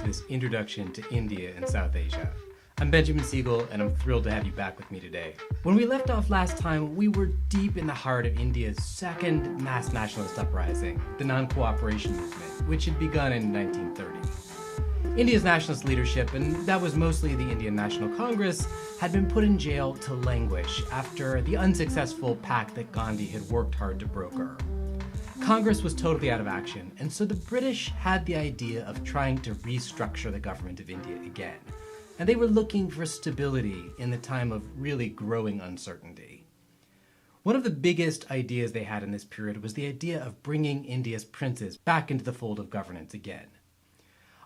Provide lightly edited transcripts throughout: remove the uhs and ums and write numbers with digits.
this introduction to India and South Asia. I'm Benjamin Siegel, and I'm thrilled to have you back with me today. When we left off last time, we were deep in the heart of India's second mass nationalist uprising, the non-cooperation movement, which had begun in 1930. India's nationalist leadership, and that was mostly the Indian National Congress, had been put in jail to languish after the unsuccessful pact that Gandhi had worked hard to broker. Congress was totally out of action, and so the British had the idea of trying to restructure the government of India again. And they were looking for stability in the time of really growing uncertainty. One of the biggest ideas they had in this period was the idea of bringing India's princes back into the fold of governance again.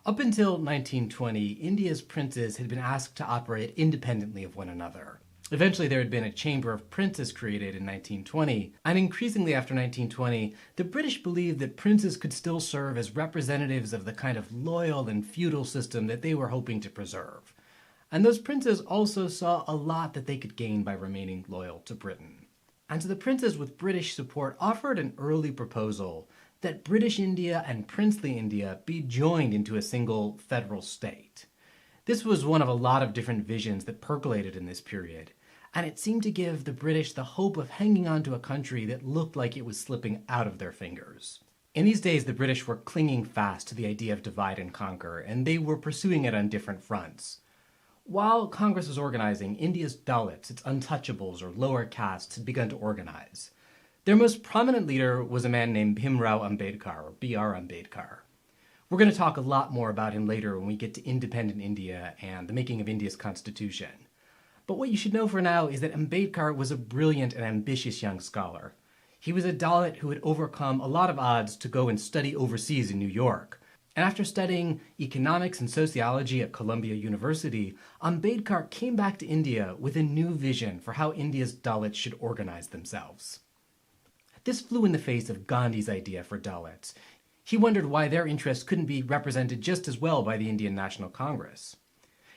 Up until 1920, India's princes had been asked to operate independently of one another. Eventually, there had been a Chamber of Princes created in 1920, and increasingly after 1920, the British believed that princes could still serve as representatives of the kind of loyal and feudal system that they were hoping to preserve. And those princes also saw a lot that they could gain by remaining loyal to Britain. And so the princes with British support offered an early proposal that British India and princely India be joined into a single federal state. This was one of a lot of different visions that percolated in this period, and it seemed to give the British the hope of hanging on to a country that looked like it was slipping out of their fingers. In these days, the British were clinging fast to the idea of divide and conquer, and they were pursuing it on different fronts. While Congress was organizing, India's Dalits, its untouchables or lower castes, had begun to organize. Their most prominent leader was a man named Pimrao Ambedkar, or B.R. Ambedkar. We're going to talk a lot more about him later when we get to independent India and the making of India's constitution. But what you should know for now is that Ambedkar was a brilliant and ambitious young scholar. He was a Dalit who had overcome a lot of odds to go and study overseas in New York. And after studying economics and sociology at Columbia University, Ambedkar came back to India with a new vision for how India's Dalits should organize themselves. This flew in the face of Gandhi's idea for Dalits. He wondered why their interests couldn't be represented just as well by the Indian National Congress.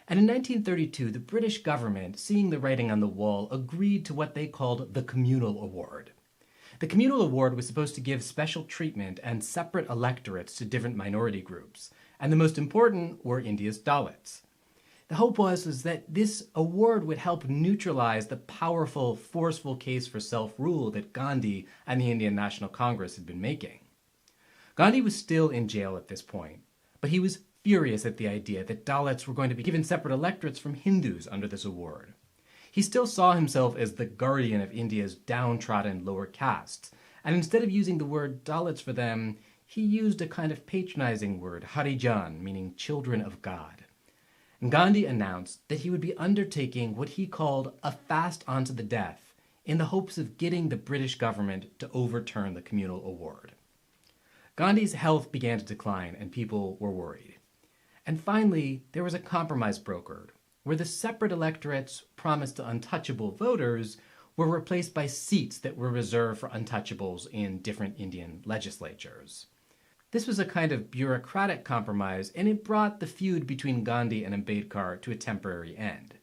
And in 1932, the British government, seeing the writing on the wall, agreed to what they called the Communal Award. The Communal Award was supposed to give special treatment and separate electorates to different minority groups, and the most important were India's Dalits. The hope was that this award would help neutralize the powerful, forceful case for self-rule that Gandhi and the Indian National Congress had been making. Gandhi was still in jail at this point, but he was furious at the idea that Dalits were going to be given separate electorates from Hindus under this award. He still saw himself as the guardian of India's downtrodden lower castes, and instead of using the word Dalits for them, he used a kind of patronizing word, Harijan, meaning children of God. And Gandhi announced that he would be undertaking what he called a fast unto the death in the hopes of getting the British government to overturn the Communal Award. Gandhi's health began to decline and people were worried. And finally, there was a compromise brokered, where the separate electorates promised to untouchable voters were replaced by seats that were reserved for untouchables in different Indian legislatures. This was a kind of bureaucratic compromise, and it brought the feud between Gandhi and Ambedkar to a temporary end.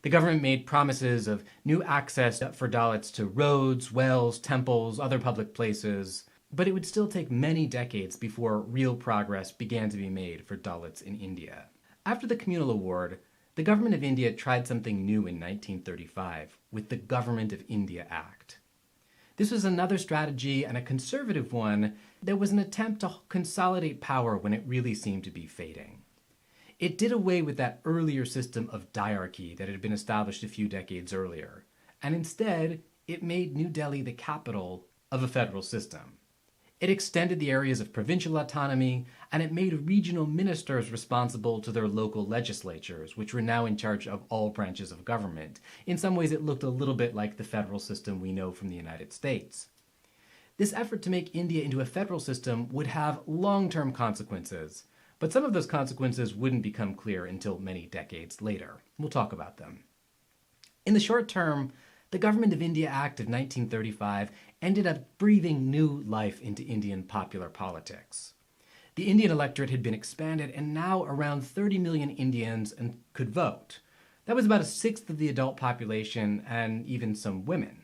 The government made promises of new access for Dalits to roads, wells, temples, other public places, but it would still take many decades before real progress began to be made for Dalits in India. After the Communal Award, the government of India tried something new in 1935 with the Government of India Act. This was another strategy, and a conservative one, that was an attempt to consolidate power when it really seemed to be fading. It did away with that earlier system of diarchy that had been established a few decades earlier, and instead, it made New Delhi the capital of a federal system. It extended the areas of provincial autonomy, and it made regional ministers responsible to their local legislatures, which were now in charge of all branches of government. In some ways, it looked a little bit like the federal system we know from the United States. This effort to make India into a federal system would have long-term consequences, but some of those consequences wouldn't become clear until many decades later. We'll talk about them. In the short term, the Government of India Act of 1935 ended up breathing new life into Indian popular politics. The Indian electorate had been expanded, and now around 30 million Indians could vote. That was about a sixth of the adult population, and even some women.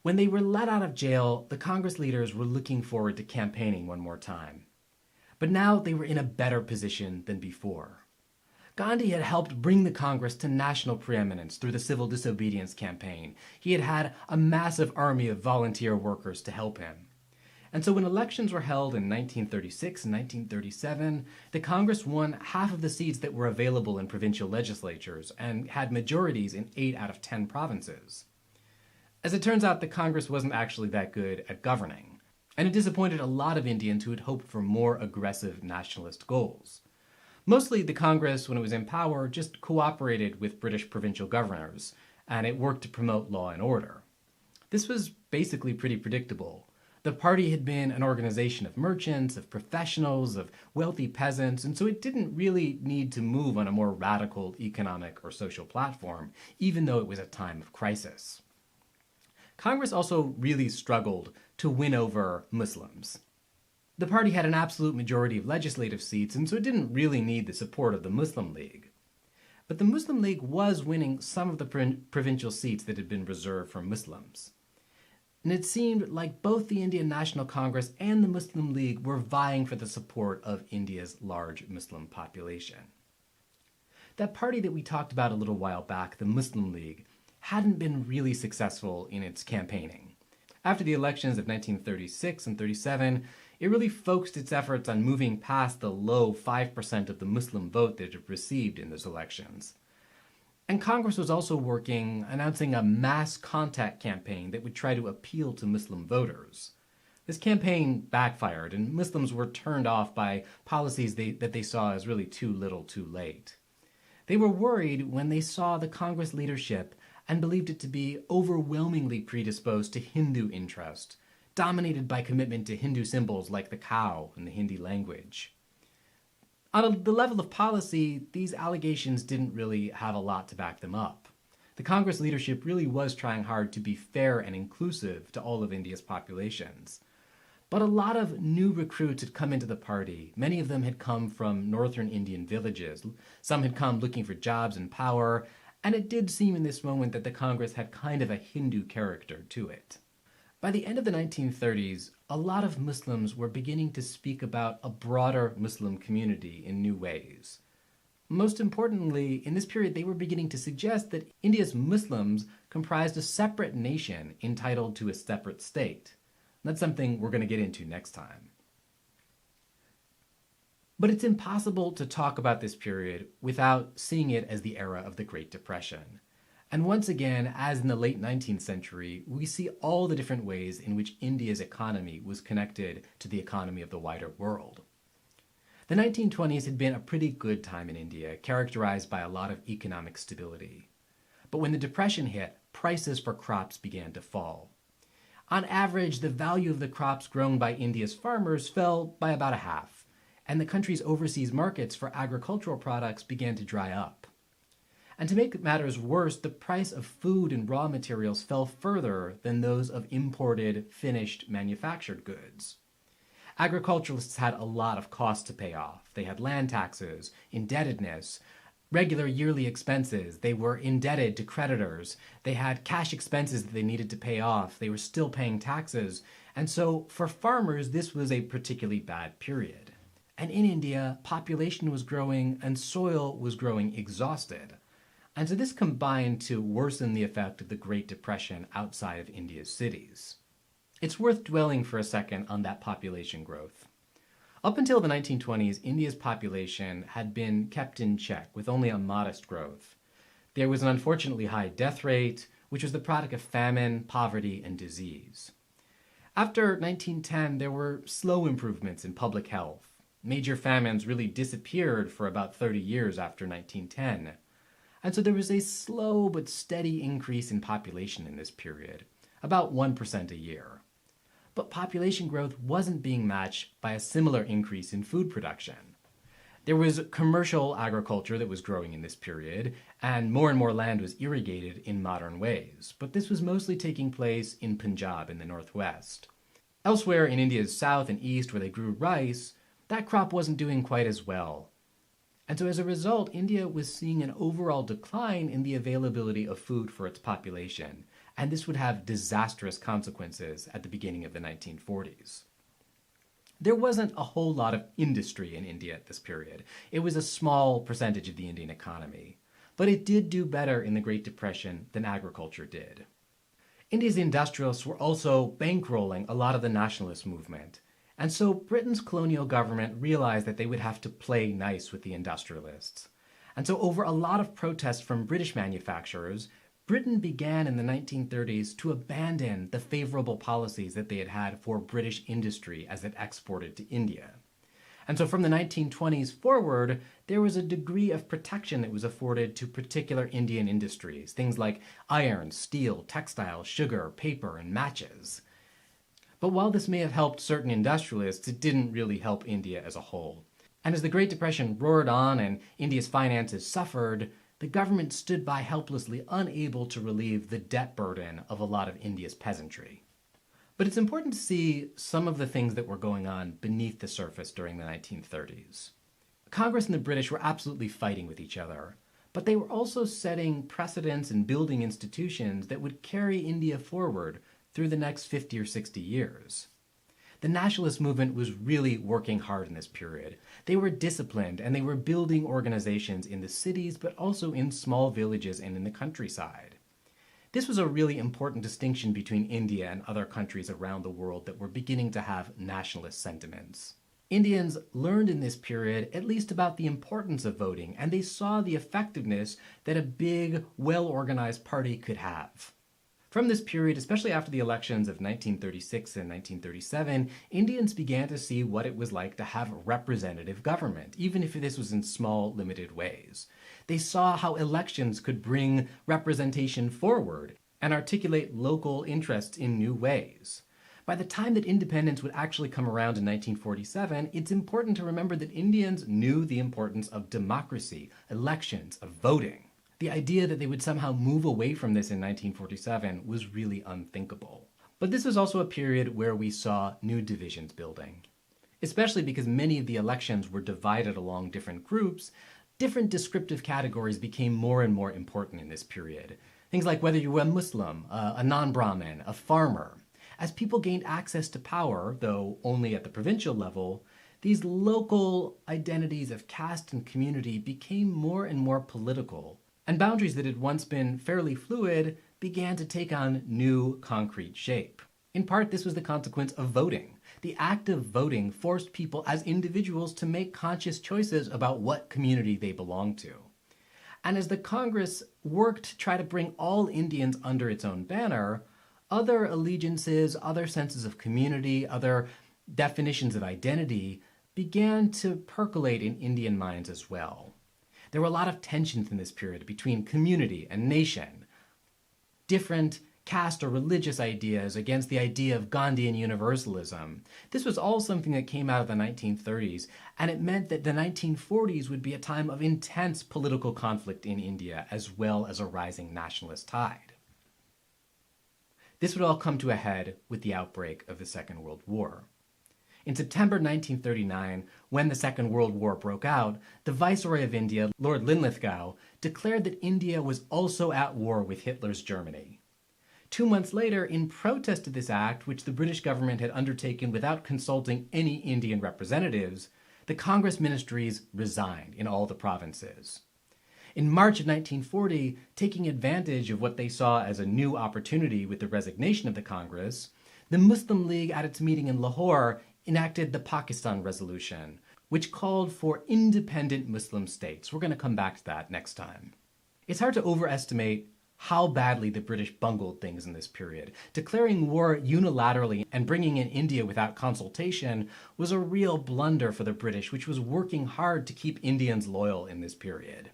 When they were let out of jail, the Congress leaders were looking forward to campaigning one more time. But now they were in a better position than before. Gandhi had helped bring the Congress to national preeminence through the civil disobedience campaign. He had had a massive army of volunteer workers to help him. And so when elections were held in 1936 and 1937, the Congress won half of the seats that were available in provincial legislatures and had majorities in 8 out of 10 provinces. As it turns out, the Congress wasn't actually that good at governing, and it disappointed a lot of Indians who had hoped for more aggressive nationalist goals. Mostly, the Congress, when it was in power, just cooperated with British provincial governors, and it worked to promote law and order. This was basically pretty predictable. The party had been an organization of merchants, of professionals, of wealthy peasants, and so it didn't really need to move on a more radical economic or social platform, even though it was a time of crisis. Congress also really struggled to win over Muslims. The party had an absolute majority of legislative seats, and so it didn't really need the support of the Muslim League. But the Muslim League was winning some of the provincial seats that had been reserved for Muslims. And it seemed like both the Indian National Congress and the Muslim League were vying for the support of India's large Muslim population. That party that we talked about a little while back, the Muslim League, hadn't been really successful in its campaigning. After the elections of 1936 and 37, it really focused its efforts on moving past the low 5% of the Muslim vote that it received in those elections. And Congress was also announcing a mass contact campaign that would try to appeal to Muslim voters. This campaign backfired, and Muslims were turned off by policies that they saw as really too little too late. They were worried when they saw the Congress leadership and believed it to be overwhelmingly predisposed to Hindu interest, dominated by commitment to Hindu symbols like the cow and the Hindi language. On the level of policy, these allegations didn't really have a lot to back them up. The Congress leadership really was trying hard to be fair and inclusive to all of India's populations. But a lot of new recruits had come into the party. Many of them had come from northern Indian villages. Some had come looking for jobs and power, and it did seem in this moment that the Congress had kind of a Hindu character to it. By the end of the 1930s, a lot of Muslims were beginning to speak about a broader Muslim community in new ways. Most importantly, in this period, they were beginning to suggest that India's Muslims comprised a separate nation entitled to a separate state. That's something we're going to get into next time. But it's impossible to talk about this period without seeing it as the era of the Great Depression. And once again, as in the late 19th century, we see all the different ways in which India's economy was connected to the economy of the wider world. The 1920s had been a pretty good time in India, characterized by a lot of economic stability. But when the Depression hit, prices for crops began to fall. On average, the value of the crops grown by India's farmers fell by about a half, and the country's overseas markets for agricultural products began to dry up. And to make matters worse, the price of food and raw materials fell further than those of imported, finished, manufactured goods. Agriculturalists had a lot of costs to pay off. They had land taxes, indebtedness, regular yearly expenses. They were indebted to creditors. They had cash expenses that they needed to pay off. They were still paying taxes. And so for farmers, this was a particularly bad period. And in India, population was growing and soil was growing exhausted. And so this combined to worsen the effect of the Great Depression outside of India's cities. It's worth dwelling for a second on that population growth. Up until the 1920s, India's population had been kept in check with only a modest growth. There was an unfortunately high death rate, which was the product of famine, poverty, and disease. After 1910, there were slow improvements in public health. Major famines really disappeared for about 30 years after 1910. And so there was a slow but steady increase in population in this period, about 1% a year. But population growth wasn't being matched by a similar increase in food production. There was commercial agriculture that was growing in this period, and more land was irrigated in modern ways, but this was mostly taking place in Punjab in the northwest. Elsewhere in India's south and east, where they grew rice, that crop wasn't doing quite as well. And so as a result, India was seeing an overall decline in the availability of food for its population, and this would have disastrous consequences at the beginning of the 1940s. There wasn't a whole lot of industry in India at this period. It was a small percentage of the Indian economy. But it did do better in the Great Depression than agriculture did. India's industrialists were also bankrolling a lot of the nationalist movement. And so Britain's colonial government realized that they would have to play nice with the industrialists. And so over a lot of protests from British manufacturers, Britain began in the 1930s to abandon the favorable policies that they had had for British industry as it exported to India. And so from the 1920s forward, there was a degree of protection that was afforded to particular Indian industries, things like iron, steel, textile, sugar, paper, and matches. But while this may have helped certain industrialists, it didn't really help India as a whole. And as the Great Depression roared on and India's finances suffered, the government stood by helplessly, unable to relieve the debt burden of a lot of India's peasantry. But it's important to see some of the things that were going on beneath the surface during the 1930s. Congress and the British were absolutely fighting with each other, but they were also setting precedents and building institutions that would carry India forward through the next 50 or 60 years. The Nationalist Movement was really working hard in this period. They were disciplined and they were building organizations in the cities, but also in small villages and in the countryside. This was a really important distinction between India and other countries around the world that were beginning to have nationalist sentiments. Indians learned in this period at least about the importance of voting, and they saw the effectiveness that a big, well-organized party could have. From this period, especially after the elections of 1936 and 1937, Indians began to see what it was like to have representative government, even if this was in small, limited ways. They saw how elections could bring representation forward and articulate local interests in new ways. By the time that independence would actually come around in 1947, it's important to remember that Indians knew the importance of democracy, elections, of voting. The idea that they would somehow move away from this in 1947 was really unthinkable. But this was also a period where we saw new divisions building. Especially because many of the elections were divided along different groups, different descriptive categories became more and more important in this period. Things like whether you were a Muslim, a non-Brahmin, a farmer. As people gained access to power, though only at the provincial level, these local identities of caste and community became more and more political, and boundaries that had once been fairly fluid began to take on new concrete shape. In part, this was the consequence of voting. The act of voting forced people as individuals to make conscious choices about what community they belonged to. And as the Congress worked to try to bring all Indians under its own banner, other allegiances, other senses of community, other definitions of identity began to percolate in Indian minds as well. There were a lot of tensions in this period between community and nation, different caste or religious ideas against the idea of Gandhian universalism. This was all something that came out of the 1930s, and it meant that the 1940s would be a time of intense political conflict in India, as well as a rising nationalist tide. This would all come to a head with the outbreak of the Second World War. In September 1939, when the Second World War broke out, the Viceroy of India, Lord Linlithgow, declared that India was also at war with Hitler's Germany. 2 months later, in protest to this act, which the British government had undertaken without consulting any Indian representatives, the Congress ministries resigned in all the provinces. In March of 1940, taking advantage of what they saw as a new opportunity with the resignation of the Congress, the Muslim League at its meeting in Lahore enacted the Pakistan Resolution, which called for independent Muslim states. We're going to come back to that next time. It's hard to overestimate how badly the British bungled things in this period. Declaring war unilaterally and bringing in India without consultation was a real blunder for the British, which was working hard to keep Indians loyal in this period.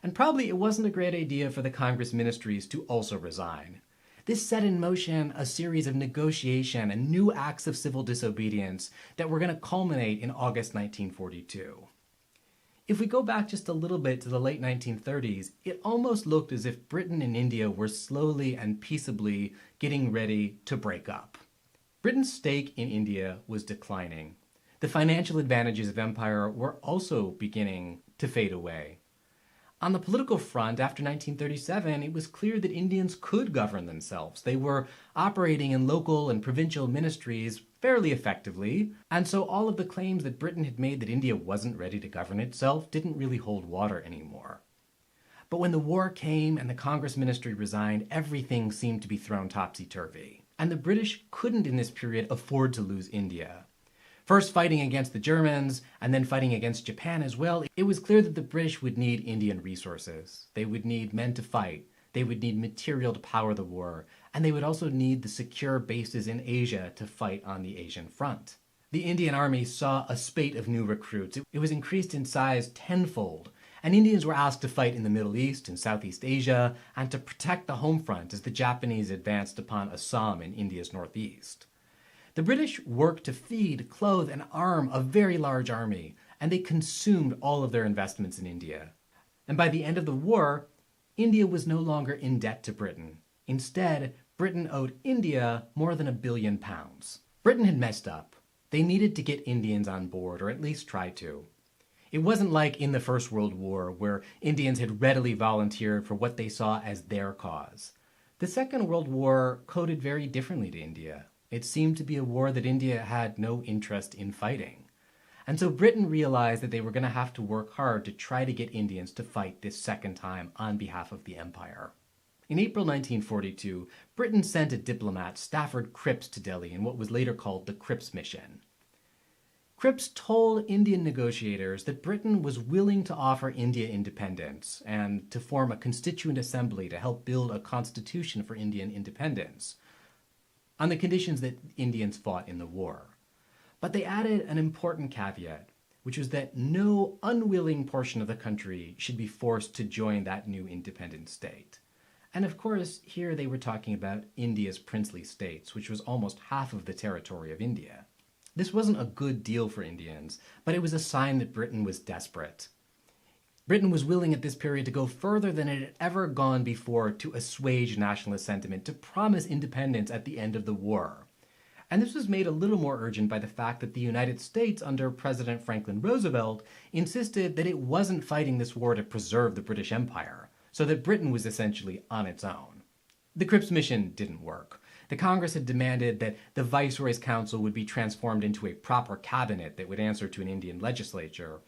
And probably it wasn't a great idea for the Congress ministries to also resign. This set in motion a series of negotiation and new acts of civil disobedience that were going to culminate in August 1942. If we go back just a little bit to the late 1930s, it almost looked as if Britain and India were slowly and peaceably getting ready to break up. Britain's stake in India was declining. The financial advantages of empire were also beginning to fade away. On the political front, after 1937, it was clear that Indians could govern themselves. They were operating in local and provincial ministries fairly effectively, and so all of the claims that Britain had made that India wasn't ready to govern itself didn't really hold water anymore. But when the war came and the Congress ministry resigned, everything seemed to be thrown topsy-turvy. And the British couldn't in this period afford to lose India. First fighting against the Germans, and then fighting against Japan as well, it was clear that the British would need Indian resources. They would need men to fight, they would need material to power the war, and they would also need the secure bases in Asia to fight on the Asian front. The Indian army saw a spate of new recruits. It was increased in size tenfold, and Indians were asked to fight in the Middle East and Southeast Asia, and to protect the home front as the Japanese advanced upon Assam in India's northeast. The British worked to feed, clothe, and arm a very large army, and they consumed all of their investments in India. And by the end of the war, India was no longer in debt to Britain. Instead, Britain owed India more than £1 billion. Britain had messed up. They needed to get Indians on board, or at least try to. It wasn't like in the First World War, where Indians had readily volunteered for what they saw as their cause. The Second World War coded very differently to India. It seemed to be a war that India had no interest in fighting. And so Britain realized that they were going to have to work hard to try to get Indians to fight this second time on behalf of the empire. In April 1942, Britain sent a diplomat, Stafford Cripps, to Delhi in what was later called the Cripps Mission. Cripps told Indian negotiators that Britain was willing to offer India independence and to form a constituent assembly to help build a constitution for Indian independence, on the conditions that Indians fought in the war. But they added an important caveat, which was that no unwilling portion of the country should be forced to join that new independent state. And of course, here they were talking about India's princely states, which was almost half of the territory of India. This wasn't a good deal for Indians, but it was a sign that Britain was desperate. Britain was willing at this period to go further than it had ever gone before to assuage nationalist sentiment, to promise independence at the end of the war. And this was made a little more urgent by the fact that the United States, under President Franklin Roosevelt, insisted that it wasn't fighting this war to preserve the British Empire, so that Britain was essentially on its own. The Cripps mission didn't work. The Congress had demanded that the Viceroy's Council would be transformed into a proper cabinet that would answer to an Indian legislature,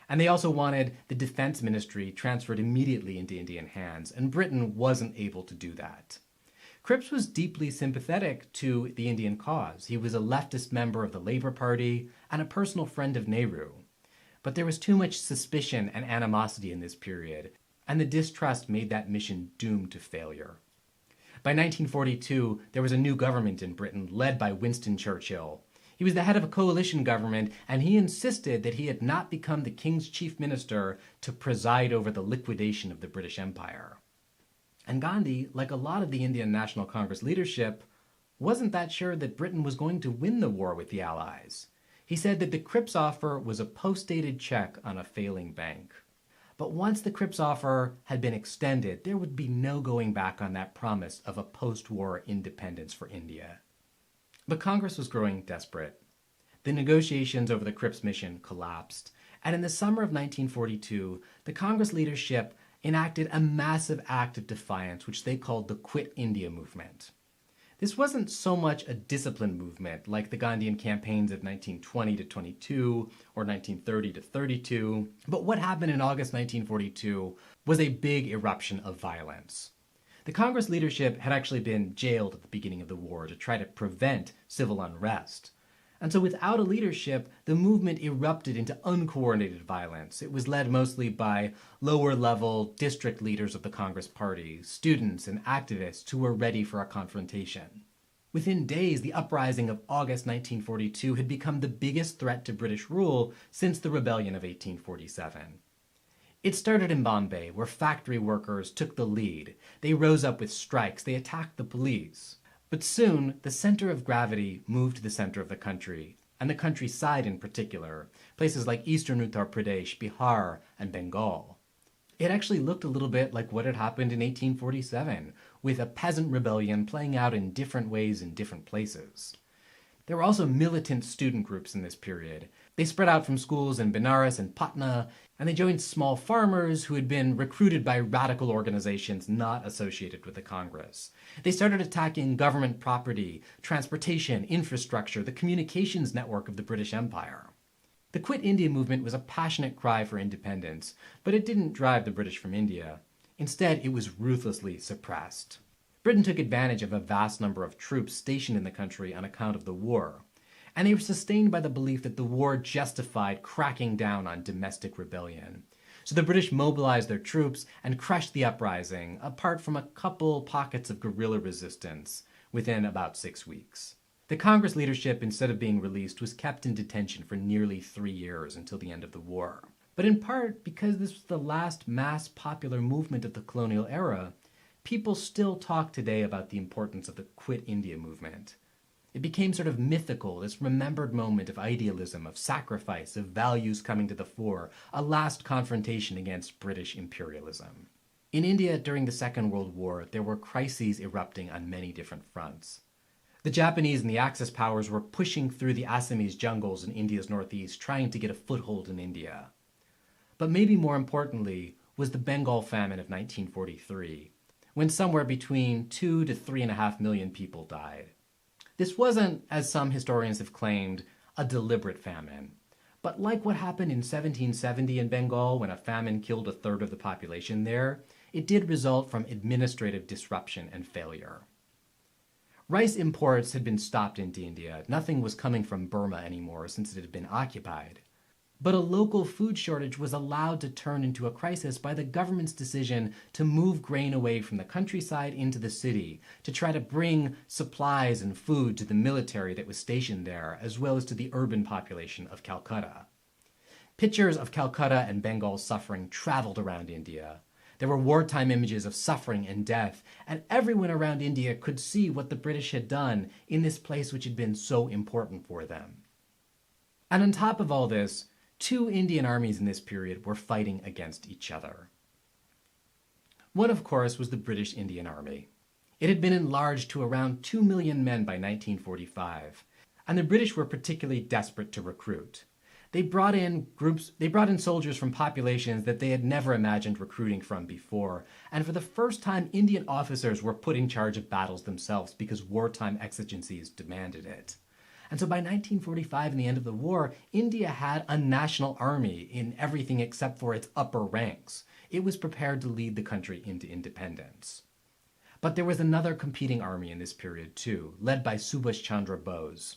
and they also wanted the Defense Ministry transferred immediately into Indian hands, and Britain wasn't able to do that. Cripps was deeply sympathetic to the Indian cause. He was a leftist member of the Labour Party and a personal friend of Nehru. But there was too much suspicion and animosity in this period, and the distrust made that mission doomed to failure. By 1942, there was a new government in Britain led by Winston Churchill. He was the head of a coalition government, and he insisted that he had not become the king's chief minister to preside over the liquidation of the British Empire. And Gandhi, like a lot of the Indian National Congress leadership, wasn't that sure that Britain was going to win the war with the Allies. He said that the Cripps offer was a post-dated check on a failing bank. But once the Cripps offer had been extended, there would be no going back on that promise of a post-war independence for India. But Congress was growing desperate. The negotiations over the Cripps mission collapsed, and in the summer of 1942, the Congress leadership enacted a massive act of defiance, which they called the Quit India Movement. This wasn't so much a discipline movement like the Gandhian campaigns of 1920 to 22 or 1930 to 32, but what happened in August 1942 was a big eruption of violence. The Congress leadership had actually been jailed at the beginning of the war to try to prevent civil unrest. And so without a leadership, the movement erupted into uncoordinated violence. It was led mostly by lower-level district leaders of the Congress Party, students and activists who were ready for a confrontation. Within days, the uprising of August 1942 had become the biggest threat to British rule since the rebellion of 1847. It started in Bombay, where factory workers took the lead. They rose up with strikes. They attacked the police. But soon, the center of gravity moved to the center of the country, and the countryside in particular, places like eastern Uttar Pradesh, Bihar, and Bengal. It actually looked a little bit like what had happened in 1847, with a peasant rebellion playing out in different ways in different places. There were also militant student groups in this period. They spread out from schools in Benares and Patna, and they joined small farmers who had been recruited by radical organizations not associated with the Congress. They started attacking government property, transportation, infrastructure, the communications network of the British Empire. The Quit India movement was a passionate cry for independence, but it didn't drive the British from India. Instead, it was ruthlessly suppressed. Britain took advantage of a vast number of troops stationed in the country on account of the war, and they were sustained by the belief that the war justified cracking down on domestic rebellion. So the British mobilized their troops and crushed the uprising, apart from a couple pockets of guerrilla resistance, within about 6 weeks. The Congress leadership, instead of being released, was kept in detention for nearly 3 years until the end of the war. But in part because this was the last mass popular movement of the colonial era, people still talk today about the importance of the Quit India movement. It became sort of mythical, this remembered moment of idealism, of sacrifice, of values coming to the fore, a last confrontation against British imperialism. In India during the Second World War, there were crises erupting on many different fronts. The Japanese and the Axis powers were pushing through the Assamese jungles in India's northeast, trying to get a foothold in India. But maybe more importantly was the Bengal Famine of 1943, when somewhere between 2 to 3.5 million people died. This wasn't, as some historians have claimed, a deliberate famine. But like what happened in 1770 in Bengal when a famine killed a third of the population there, it did result from administrative disruption and failure. Rice imports had been stopped into India. Nothing was coming from Burma anymore since it had been occupied. But a local food shortage was allowed to turn into a crisis by the government's decision to move grain away from the countryside into the city, to try to bring supplies and food to the military that was stationed there, as well as to the urban population of Calcutta. Pictures of Calcutta and Bengal's suffering traveled around India. There were wartime images of suffering and death, and everyone around India could see what the British had done in this place which had been so important for them. And on top of all this, 2 Indian armies in this period were fighting against each other. One, of course, was the British Indian Army. It had been enlarged to around 2 million men by 1945, and the British were particularly desperate to recruit. They brought in soldiers from populations that they had never imagined recruiting from before, and for the first time, Indian officers were put in charge of battles themselves because wartime exigencies demanded it. And so by 1945 and the end of the war, India had a national army in everything except for its upper ranks. It was prepared to lead the country into independence. But there was another competing army in this period too, led by Subas Chandra Bose.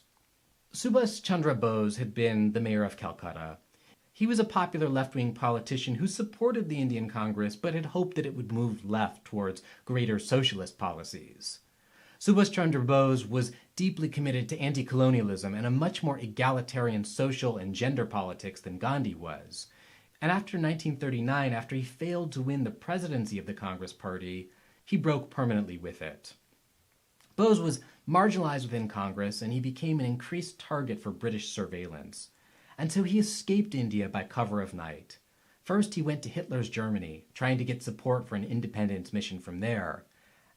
Subas Chandra Bose had been the mayor of Calcutta. He was a popular left-wing politician who supported the Indian Congress but had hoped that it would move left towards greater socialist policies. Subas Chandra Bose was deeply committed to anti-colonialism and a much more egalitarian social and gender politics than Gandhi was. And after 1939, after he failed to win the presidency of the Congress Party, he broke permanently with it. Bose was marginalized within Congress, and he became an increased target for British surveillance. And so he escaped India by cover of night. First, he went to Hitler's Germany, trying to get support for an independence mission from there.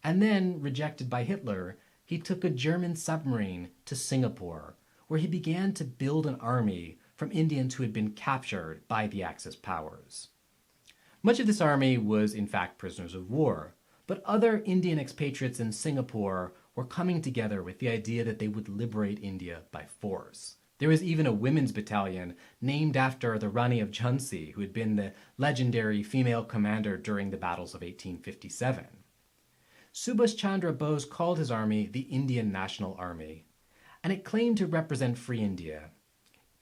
And then, rejected by Hitler, he took a German submarine to Singapore, where he began to build an army from Indians who had been captured by the Axis powers. Much of this army was, in fact, prisoners of war, but other Indian expatriates in Singapore were coming together with the idea that they would liberate India by force. There was even a women's battalion named after the Rani of Jhansi, who had been the legendary female commander during the battles of 1857. Subas Chandra Bose called his army the Indian National Army, and it claimed to represent free India.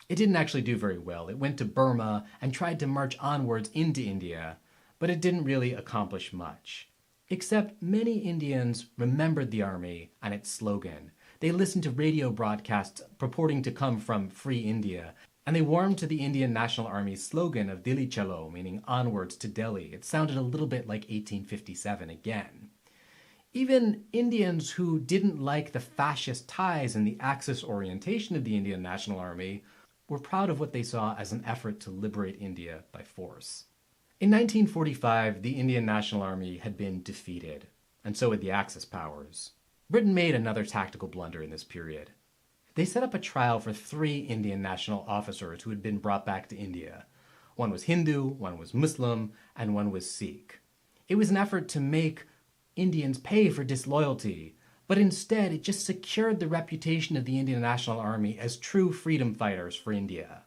It didn't actually do very well. It went to Burma and tried to march onwards into India, but it didn't really accomplish much. Except many Indians remembered the army and its slogan. They listened to radio broadcasts purporting to come from Free India, and they warmed to the Indian National Army's slogan of Delhi Chalo, meaning onwards to Delhi. It sounded a little bit like 1857 again. Even Indians who didn't like the fascist ties and the Axis orientation of the Indian National Army were proud of what they saw as an effort to liberate India by force. In 1945, the Indian National Army had been defeated, and so had the Axis powers. Britain made another tactical blunder in this period. They set up a trial for 3 Indian national officers who had been brought back to India. One was Hindu, one was Muslim, and one was Sikh. It was an effort to make Indians pay for disloyalty, but instead it just secured the reputation of the Indian National Army as true freedom fighters for India.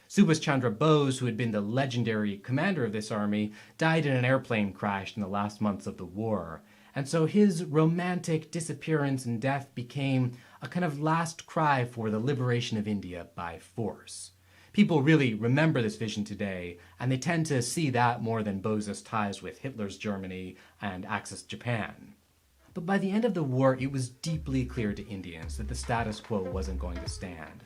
Subas Chandra Bose, who had been the legendary commander of this army, died in an airplane crash in the last months of the war, and so his romantic disappearance and death became a kind of last cry for the liberation of India by force. People really remember this vision today, and they tend to see that more than Bose's ties with Hitler's Germany and Axis Japan. But by the end of the war, it was deeply clear to Indians that the status quo wasn't going to stand.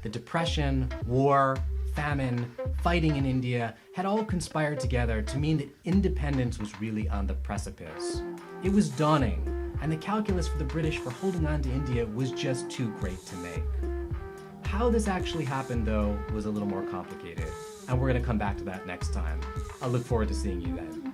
The depression, war, famine, fighting in India had all conspired together to mean that independence was really on the precipice. It was dawning, and the calculus for the British for holding on to India was just too great to make. How this actually happened, though, was a little more complicated, and we're going to come back to that next time. I look forward to seeing you then.